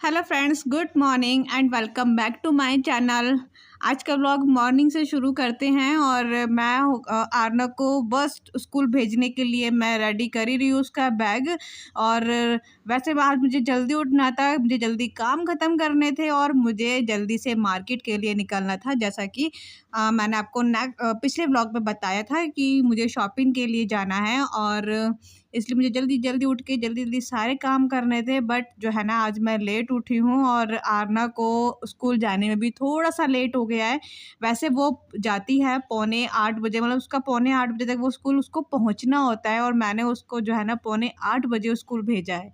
Hello friends, good morning and welcome back to my channel. आज का vlog morning से शुरू करते हैं और मैं आर्नव को बस स्कूल भेजने के लिए मैं रेडी कर ही रही हूँ उसका बैग। और वैसे आज मुझे जल्दी उठना था, मुझे जल्दी काम ख़त्म करने थे और मुझे जल्दी से मार्केट के लिए निकलना था। जैसा कि मैंने आपको पिछले व्लॉग में बताया था कि मुझे शॉपिंग के लिए जाना है और इसलिए मुझे जल्दी जल्दी उठ के जल्दी जल्दी सारे काम करने थे। बट जो है ना, आज मैं लेट उठी हूँ और आरना को स्कूल जाने में भी थोड़ा सा लेट हो गया है। वैसे वो जाती है 7:45 बजे, मतलब उसका 7:45 तक वो स्कूल उसको पहुँचना होता है और मैंने उसको जो है ना 7:45 स्कूल भेजा है।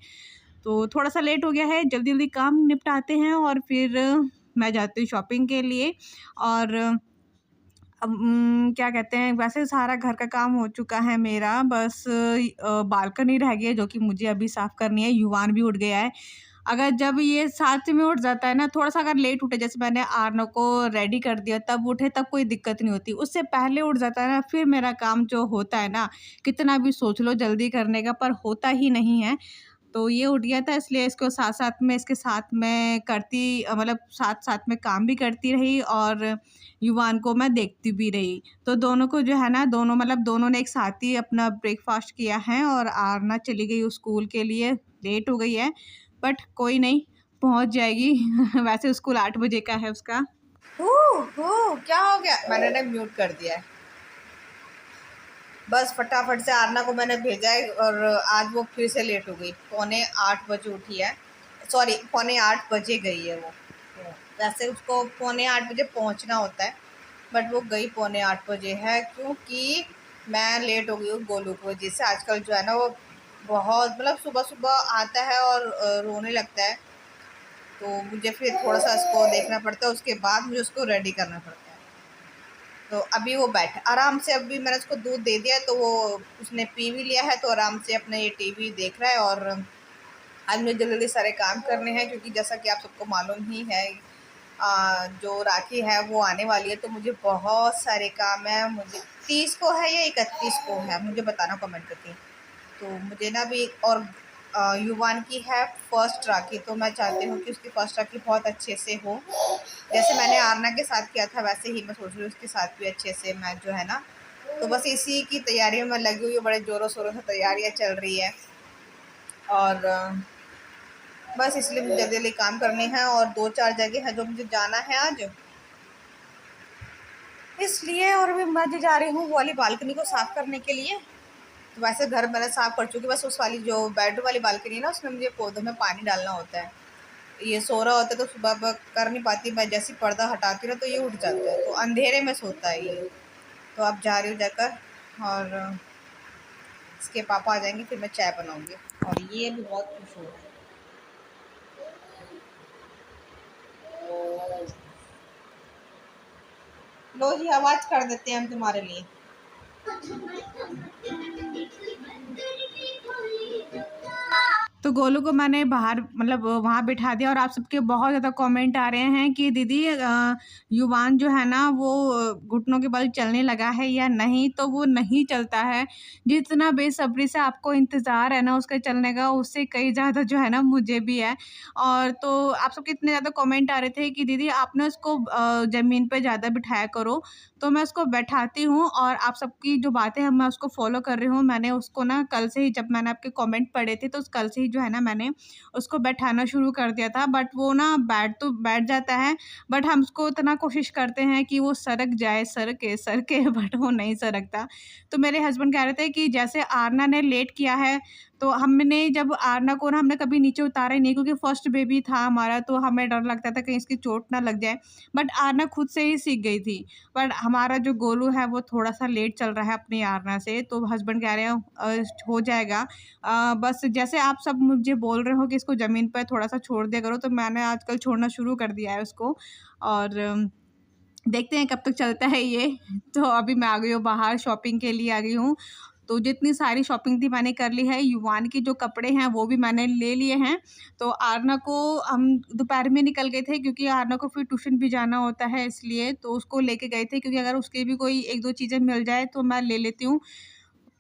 तो थोड़ा सा लेट हो गया है, जल्दी जल्दी काम निपटाते हैं और फिर मैं जाती हूँ शॉपिंग के लिए। और अब क्या कहते हैं, वैसे सारा घर का काम हो चुका है मेरा, बस बालकनी रह गई है जो कि मुझे अभी साफ़ करनी है। युवान भी उठ गया है। अगर जब ये साथ में उठ जाता है ना, थोड़ा-सा अगर लेट उठे, जैसे मैंने आर्नो को रेडी कर दिया तब उठे, तब कोई दिक्कत नहीं होती। उससे पहले उठ जाता है ना, फिर मेरा काम जो होता है ना, कितना भी सोच लो जल्दी करने का, पर होता ही नहीं है। तो ये उठ गया था, इसलिए इसको साथ-साथ में इसके साथ मैं करती मतलब साथ-साथ में काम भी करती रही और युवान को मैं देखती भी रही। तो दोनों को जो है ना, दोनों ने एक साथ ही अपना ब्रेकफ़ास्ट किया है और आरना चली गई उस स्कूल के लिए, लेट हो गई है, बट कोई नहीं, पहुँच जाएगी। वैसे स्कूल 8 बजे का है उसका। क्या हो गया? मैंने ना म्यूट कर दिया है। बस फटाफट से आरना को मैंने भेजा है और आज वो फिर से लेट हो गई। 7:45 उठी है, सॉरी 7:45 गई है वो। तो वैसे उसको 7:45 पहुंचना होता है, बट वो गई 7:45 है, क्योंकि मैं लेट हो गई हूँ गोलू की वजह से। आजकल जो है ना वो बहुत सुबह सुबह आता है और रोने लगता है, तो मुझे फिर थोड़ा सा उसको देखना पड़ता है, उसके बाद मुझे उसको रेडी करना पड़ता है। तो अभी वो बैठा आराम से, अभी मैंने उसको दूध दे दिया तो वो उसने पी भी लिया है, तो आराम से अपने ये टीवी देख रहा है। और आज मुझे जल्दी जल्दी सारे काम करने हैं, क्योंकि जैसा कि आप सबको मालूम ही है, जो राखी है वो आने वाली है, तो मुझे बहुत सारे काम है। मुझे 30 को है या 31 को है, मुझे बताना कमेंट करके। तो मुझे ना भी, और युवान की है फर्स्ट राखी, तो मैं चाहती हूँ कि उसकी फर्स्ट राखी बहुत अच्छे से हो। जैसे मैंने आरना के साथ किया था, वैसे ही मैं सोच रही हूँ उसके साथ भी अच्छे से मैं जो है ना, तो बस इसी की तैयारी में मैं लगी हुई हूँ। बड़े ज़ोरों शोरों से तैयारियाँ चल रही है और बस इसलिए मुझे जल्दी जल्दी काम करने हैं, और 2-4 जगह है जो मुझे जाना है आज, इसलिए। और भी मैं जा रही हूँ वो वाली बालकनी को साफ़ करने के लिए। तो वैसे घर मैंने साफ़ कर चुकी, बस उस वाली जो बेडरूम वाली बालकनी है ना, उसमें मुझे पौधों में पानी डालना होता है। ये सो रहा होता है तो सुबह कर नहीं पाती मैं, जैसे पर्दा हटाती हूँ तो ये उठ जाता है, तो अंधेरे में सोता है ये। तो अब जा रही हूँ जाकर, और इसके पापा आ जाएंगे फिर मैं चाय बनाऊंगी। और ये भी बहुत खुश हो रहा है। लो जी, आवाज़ कर देते हैं हम तुम्हारे लिए। तो गोलू को मैंने बाहर वहाँ बिठा दिया और आप सबके बहुत ज़्यादा कमेंट आ रहे हैं कि दीदी युवान जो है ना वो घुटनों के बल चलने लगा है या नहीं। तो वो नहीं चलता है। जितना बेसब्री से आपको इंतज़ार है ना उसके चलने का, उससे कहीं ज़्यादा जो है ना मुझे भी है। और तो आप सबके इतने ज़्यादा कमेंट आ रहे थे कि दीदी आप ना उसको ज़मीन पे ज़्यादा बिठाया करो। तो मैं उसको बैठाती हूँ और आप सबकी जो बातें हैं मैं उसको फ़ॉलो कर रही हूँ। मैंने उसको ना कल से ही, जब मैंने आपके कमेंट पढ़े थे तो उस कल से ही जो है ना मैंने उसको बैठाना शुरू कर दिया था। बट वो ना बैठ जाता है, बट हम उसको इतना कोशिश करते हैं कि वो सरक जाए, सरके बट वो नहीं सरकता। तो मेरे हस्बैंड कह रहे थे कि जैसे आरना ने लेट किया है, तो हमने जब आरना को ना हमने कभी नीचे उतारा ही नहीं, क्योंकि फर्स्ट बेबी था हमारा, तो हमें डर लगता था कहीं इसकी चोट ना लग जाए। बट आरना खुद से ही सीख गई थी। पर हमारा जो गोलू है वो थोड़ा-सा लेट चल रहा है अपनी आरना से, तो हस्बैंड कह रहे हैं हो जाएगा। बस जैसे आप सब मुझे बोल रहे हो कि इसको ज़मीन पे थोड़ा-सा छोड़ दिया करो, तो मैंने आजकल छोड़ना शुरू कर दिया है उसको। और देखते हैं कब तक चलता है ये। तो अभी मैं आ गई हूँ बाहर, शॉपिंग के लिए आ गई हूँ। तो जितनी सारी शॉपिंग थी मैंने कर ली है। युवान के जो कपड़े हैं वो भी मैंने ले लिए हैं। तो आरना को हम दोपहर में निकल गए थे, क्योंकि आरना को फिर ट्यूशन भी जाना होता है, इसलिए तो उसको लेके गए थे, क्योंकि अगर उसकी भी कोई 1-2 चीज़ें मिल जाए तो मैं ले लेती हूँ।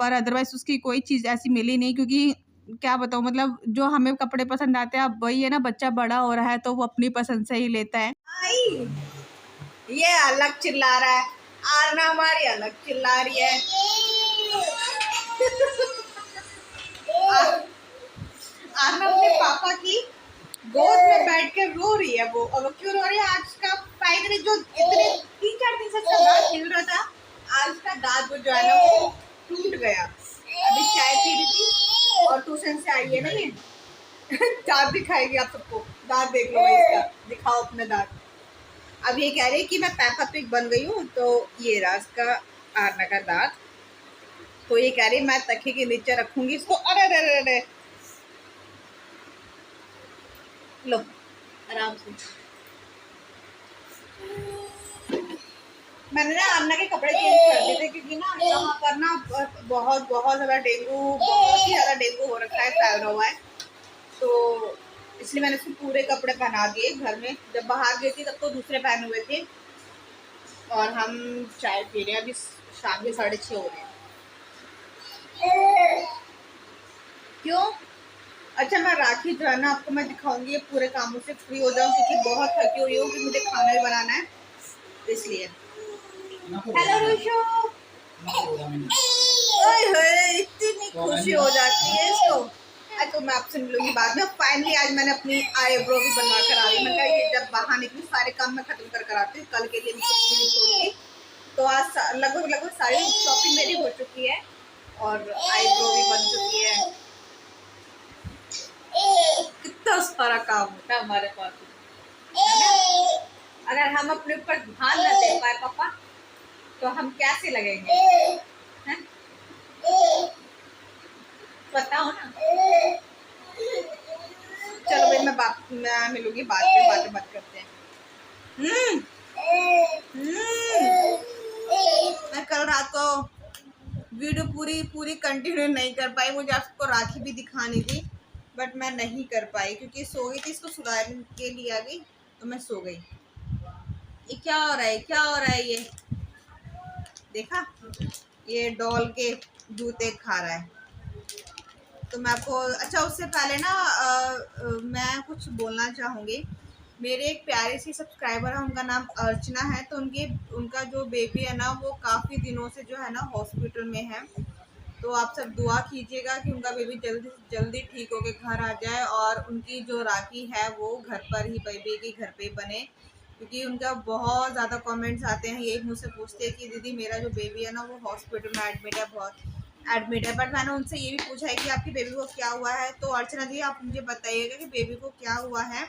पर अदरवाइज़ उसकी कोई चीज़ ऐसी मिली नहीं, क्योंकि क्या बताऊँ, मतलब जो हमें कपड़े पसंद आते हैं, अब वही है ना, बच्चा बड़ा हो रहा है तो वो अपनी पसंद से ही लेता है। आई, ये अलग चिल्ला रहा है, आरना हमारी अलग चिल्ला रही है। आरना अपने पापा की गोद में बैठ के रो रही है वो। और वो क्यों रो रही है? आज का फाइनली जो इतने 3-4 दिन से इसका दांत हिल रहा था, आज का दांत वो जो है ना वो टूट गया। अभी चाय पी रही थी और ट्यूशन से आई है ना ये दांत दिखाएगी आप सबको। दांत देख लो भाई इसका, दिखाओ अपने दांत। अब ये कह रही है कि मैं पैपा पिग बन गई हूँ, तो ये रहा इसका आरना का दांत। तो ये कह रही मैं तकिए के नीचे रखूंगी इसको। अरे अरे अरे अरे, लो आराम से। मैंने ना अन्ना के कपड़े चेंज कर दिए थे क्योंकि ना यहाँ पर ना बहुत बहुत ज़्यादा डेंगू, बहुत ही ज़्यादा डेंगू हो रखा है, फैल रहा हुआ है। तो इसलिए मैंने उसको पूरे कपड़े पहना दिए घर में। जब बाहर गई थी तब तो दूसरे पहने हुए थे। और हम चाय पी रहे हैं, अभी शाम के 6:30 हो रहे हैं। क्यों? अच्छा, मैं राखी जो है ना आपको मैं दिखाऊंगी, पूरे कामों से फ्री हो जाऊँ क्योंकि बहुत थकी हुई हूँ कि मुझे खाना भी बनाना है, इसलिए। हेलो रुशो, इतनी खुशी हो जाती है इसको। तो मैं आपसे मिलूंगी बाद में। फाइनली आज मैंने अपनी आईब्रो भी बनवा कर आ रही। मैंने कहा ये जब बाहर निकली सारे काम मैं खत्म कर आती हूँ, कल के लिए मैं कुछ नहीं छोड़ती। तो आज लगभग सारी शॉपिंग मेरी हो चुकी है और आईब्रो भी बन चुकी है। कितना सारा काम होता है हमारे पास, है ना? अगर हम अपने ऊपर ध्यान न दे पाए पापा तो हम कैसे लगेंगे, हैं? बताओ ना। चलो भाई, मैं मिलूंगी बाद में, बातें मत करते हैं। मैं कल रात को वीडियो पूरी कंटिन्यू नहीं कर पाई। मुझे आपको राखी भी दिखानी थी बट मैं नहीं कर पाई क्योंकि सो गई थी। इसको सुधारने के लिए आ गई तो मैं सो गई। ये क्या हो रहा है, क्या हो रहा है? ये देखा, ये डॉल के जूते खा रहा है। तो मैं आपको, अच्छा उससे पहले ना मैं कुछ बोलना चाहूँगी। मेरे एक प्यारे सी सब्सक्राइबर है, उनका नाम अर्चना है। तो उनका जो बेबी है ना वो काफ़ी दिनों से जो है ना हॉस्पिटल में है। तो आप सब दुआ कीजिएगा कि उनका बेबी जल्दी से जल्दी ठीक होके घर आ जाए और उनकी जो राखी है वो घर पर ही, बेबी के घर पे बने। क्योंकि उनका बहुत ज़्यादा कमेंट्स आते हैं, यही मुझसे पूछते हैं कि दीदी मेरा जो बेबी है ना वो हॉस्पिटल में एडमिट है। बट मैंने उनसे ये भी पूछा है कि आपकी बेबी को क्या हुआ है। तो अर्चना जी आप मुझे बताइएगा कि बेबी को क्या हुआ है,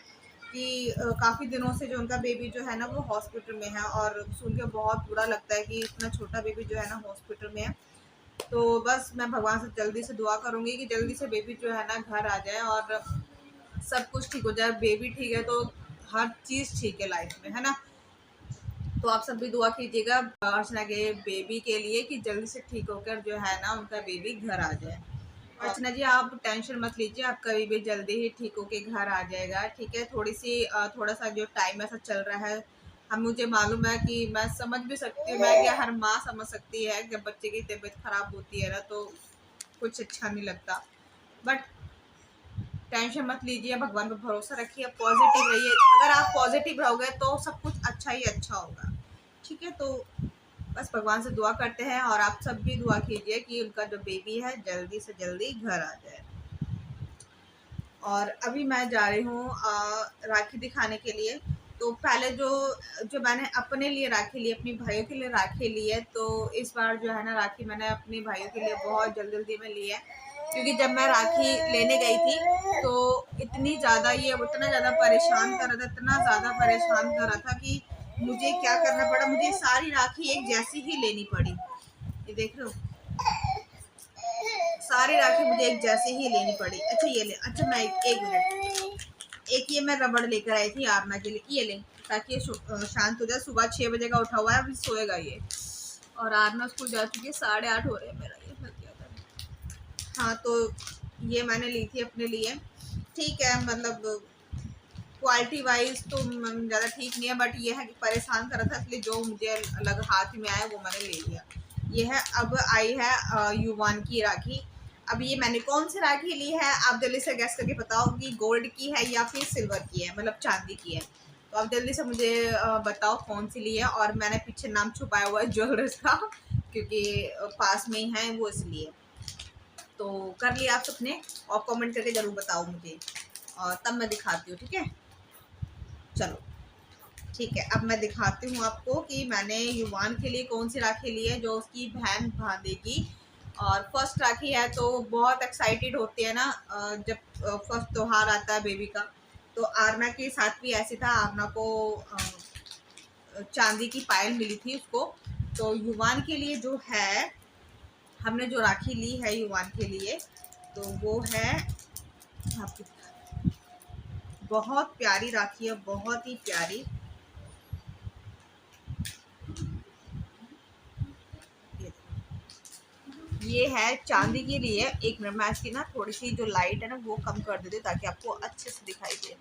कि काफ़ी दिनों से जो उनका बेबी जो है ना वो हॉस्पिटल में है। और सुन के बहुत बुरा लगता है कि इतना छोटा बेबी जो है ना हॉस्पिटल में है। तो बस मैं भगवान से जल्दी से दुआ करूँगी कि जल्दी से बेबी जो है ना घर आ जाए और सब कुछ ठीक हो जाए। बेबी ठीक है तो हर चीज़ ठीक है लाइफ में, है ना? तो आप सब भी दुआ कीजिएगा अर्चना के बेबी के लिए कि जल्दी से ठीक होकर जो है ना उनका बेबी घर आ जाए। अर्चना जी आप टेंशन मत लीजिए, आपका बेबी जल्दी ही ठीक होके घर आ जाएगा, ठीक है? थोड़ा सा जो टाइम ऐसा चल रहा है, हम मुझे मालूम है कि मैं समझ भी सकती हूँ, मैं क्या हर माँ समझ सकती है जब बच्चे की तबीयत खराब होती है ना तो कुछ अच्छा नहीं लगता। बट टेंशन मत लीजिए, भगवान पर भरोसा रखिए, पॉजिटिव रहिए। अगर आप पॉजिटिव रहोगे तो सब कुछ अच्छा ही अच्छा होगा, ठीक है? तो बस भगवान से दुआ करते हैं और आप सब भी दुआ कीजिए कि उनका जो बेबी है जल्दी से जल्दी घर आ जाए। और अभी मैं जा रही हूँ राखी दिखाने के लिए। तो पहले जो जो मैंने अपने लिए राखी ली, अपनी भाइयों के लिए राखी ली है, तो इस बार जो है ना राखी मैंने अपने भाइयों के लिए बहुत जल्दी में ली है। क्योंकि जब मैं राखी लेने गई थी तो ये उतना ज़्यादा परेशान कर रहा था, इतना ज़्यादा परेशान कर रहा था कि मुझे क्या करना पड़ा, मुझे सारी राखी एक जैसी ही लेनी पड़ी। ये देख लो, सारी राखी मुझे एक जैसे ही लेनी पड़ी। अच्छा ये ले, अच्छा मैं एक मिनट, एक ये मैं रबड़ लेकर आई थी आरना के लिए, ये ले ताकि ये शांत हो जाए। सुबह 6 बजे का उठा हुआ है, अभी सोएगा ये। और आरना स्कूल जा चुकी है, 8:30 हो रहे हैं, मेरा ये थक गया था। हाँ तो ये मैंने ली थी अपने लिए, ठीक है? मतलब क्वालिटी वाइज तो ज़्यादा ठीक नहीं है बट ये है कि परेशान कर रहा था, इसलिए जो मुझे अलग हाथ में आया वो मैंने ले लिया। ये है, अब आई है युवान की राखी। अब ये मैंने कौन सी राखी ली है, आप जल्दी से गैस करके बताओ कि गोल्ड की है या फिर सिल्वर की है, मतलब चांदी की है। तो आप जल्दी से मुझे बताओ कौन सी ली है। और मैंने पीछे नाम छुपाया हुआ है ज्वेलर्स का, क्योंकि पास में ही है वो, इसलिए। तो कर लिया आप सबने, और कमेंट करके ज़रूर बताओ मुझे, और तब मैं दिखाती हूँ, ठीक है। चलो ठीक है, अब मैं दिखाती हूँ आपको कि मैंने युवान के लिए कौन सी राखी ली है जो उसकी बहन बांधेगी। और फर्स्ट राखी है तो बहुत एक्साइटेड होती है ना, जब फर्स्ट त्योहार आता है बेबी का। तो आरना के साथ भी ऐसे था, आरना को चांदी की पायल मिली थी उसको। तो युवान के लिए जो है, हमने जो राखी ली है युवान के लिए, तो वो है आपकी, बहुत प्यारी राखी है, बहुत ही प्यारी। ये है चांदी के लिए। एक मिनट, मैं इसकी ना थोड़ी सी जो लाइट है ना वो कम कर देती हूँ ताकि आपको अच्छे से दिखाई दे।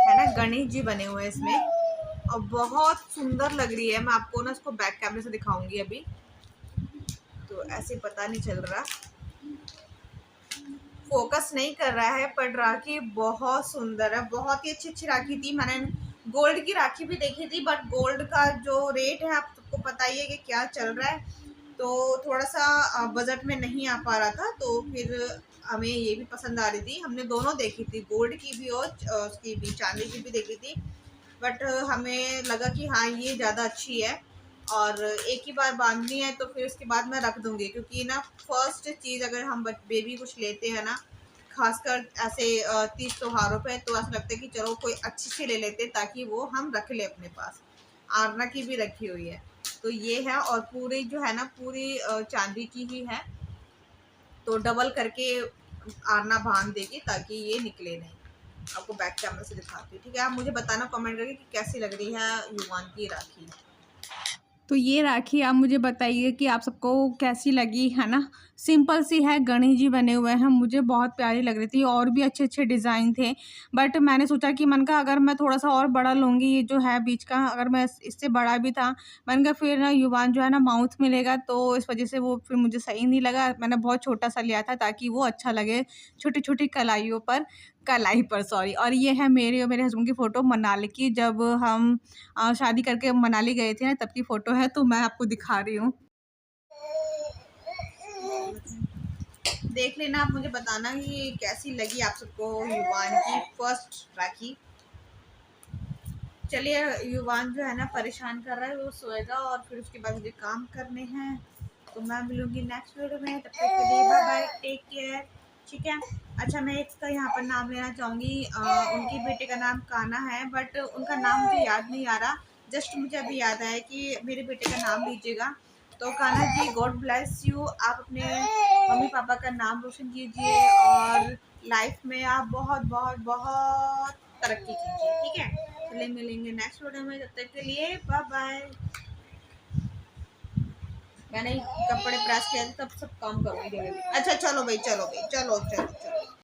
है ना, गणेश जी बने हुए हैं इसमें, और बहुत सुंदर लग रही है। मैं आपको ना इसको बैक कैमरे से दिखाऊंगी अभी, तो ऐसे पता नहीं चल रहा, फोकस नहीं कर रहा है, पर राखी बहुत सुंदर है। बहुत ही अच्छी अच्छी राखी थी। मैंने गोल्ड की राखी भी देखी थी, बट गोल्ड का जो रेट है आप सबको पता ही है कि क्या चल रहा है, तो थोड़ा सा बजट में नहीं आ पा रहा था। तो फिर हमें ये भी पसंद आ रही थी, हमने दोनों देखी थी, गोल्ड की भी और उसकी भी, चांदी की भी देखी थी। बट हमें लगा कि हाँ ये ज़्यादा अच्छी है, और एक ही बार बांधनी है, तो फिर उसके बाद मैं रख दूंगी। क्योंकि ना फर्स्ट चीज़ अगर हम बेबी कुछ लेते हैं ना, खासकर ऐसे तीज त्योहारों पे, तो ऐसा लगता है कि चलो कोई अच्छी सी ले लेते ताकि वो हम रख ले अपने पास। आरना की भी रखी हुई है, तो ये है। और पूरी जो है ना, पूरी चांदी की ही है, तो डबल करके आरना बांध देगी ताकि ये निकले नहीं। आपको बैक कैमरा से दिखाती हूँ, ठीक है। आप मुझे बताना कमेंट करके कि कैसी लग रही है युवान की राखी। तो ये राखी आप मुझे बताइए कि आप सबको कैसी लगी, है ना। सिंपल सी है, गणेश जी बने हुए हैं, मुझे बहुत प्यारी लग रही थी। और भी अच्छे अच्छे डिज़ाइन थे, बट मैंने सोचा कि मन का अगर मैं थोड़ा सा और बड़ा लूँगी, ये जो है बीच का, अगर मैं इससे बड़ा भी था, मैंने कहा फिर ना युवान जो है ना माउथ मिलेगा, तो इस वजह से वो फिर मुझे सही नहीं लगा। मैंने बहुत छोटा सा लिया था ताकि वो अच्छा लगे, छोटी छोटी कलाई पर सॉरी। और ये है मेरे और मेरे हस्बैंड की फ़ोटो मनाली की, जब हम शादी करके मनाली गए थे ना, तब की फ़ोटो है, तो मैं आपको दिखा रही हूँ। देख लेना, आप मुझे बताना कि कैसी लगी आप सबको युवान की फर्स्ट राखी। चलिए, युवान जो है ना परेशान कर रहा है, वो सोएगा और फिर उसके बाद मुझे काम करने हैं। तो मैं मिलूंगी नेक्स्ट वीडियो में, तब तक के लिए बाय बाय, टेक केयर, ठीक है। अच्छा, मैं एक का यहाँ पर नाम लेना चाहूँगी। उनकी बेटे का नाम काना है, बट उनका नाम मुझे याद नहीं आ रहा। जस्ट मुझे अभी याद आया कि मेरे बेटे का नाम लीजिएगा। तो Kanha ji, God bless you. आप अपने मम्मी पापा का नाम रोशन कीजिए, और लाइफ में आप बहुत बहुत बहुत तरक्की कीजिए, ठीक है। चलिए, मिलेंगे नेक्स्ट वीडियो में, तब तक के लिए बाय बाय। मैंने कपड़े प्रेस किया था, तब सब काम करूँगी। अच्छा चलो भाई, चलो भाई, चलो चलो चलो।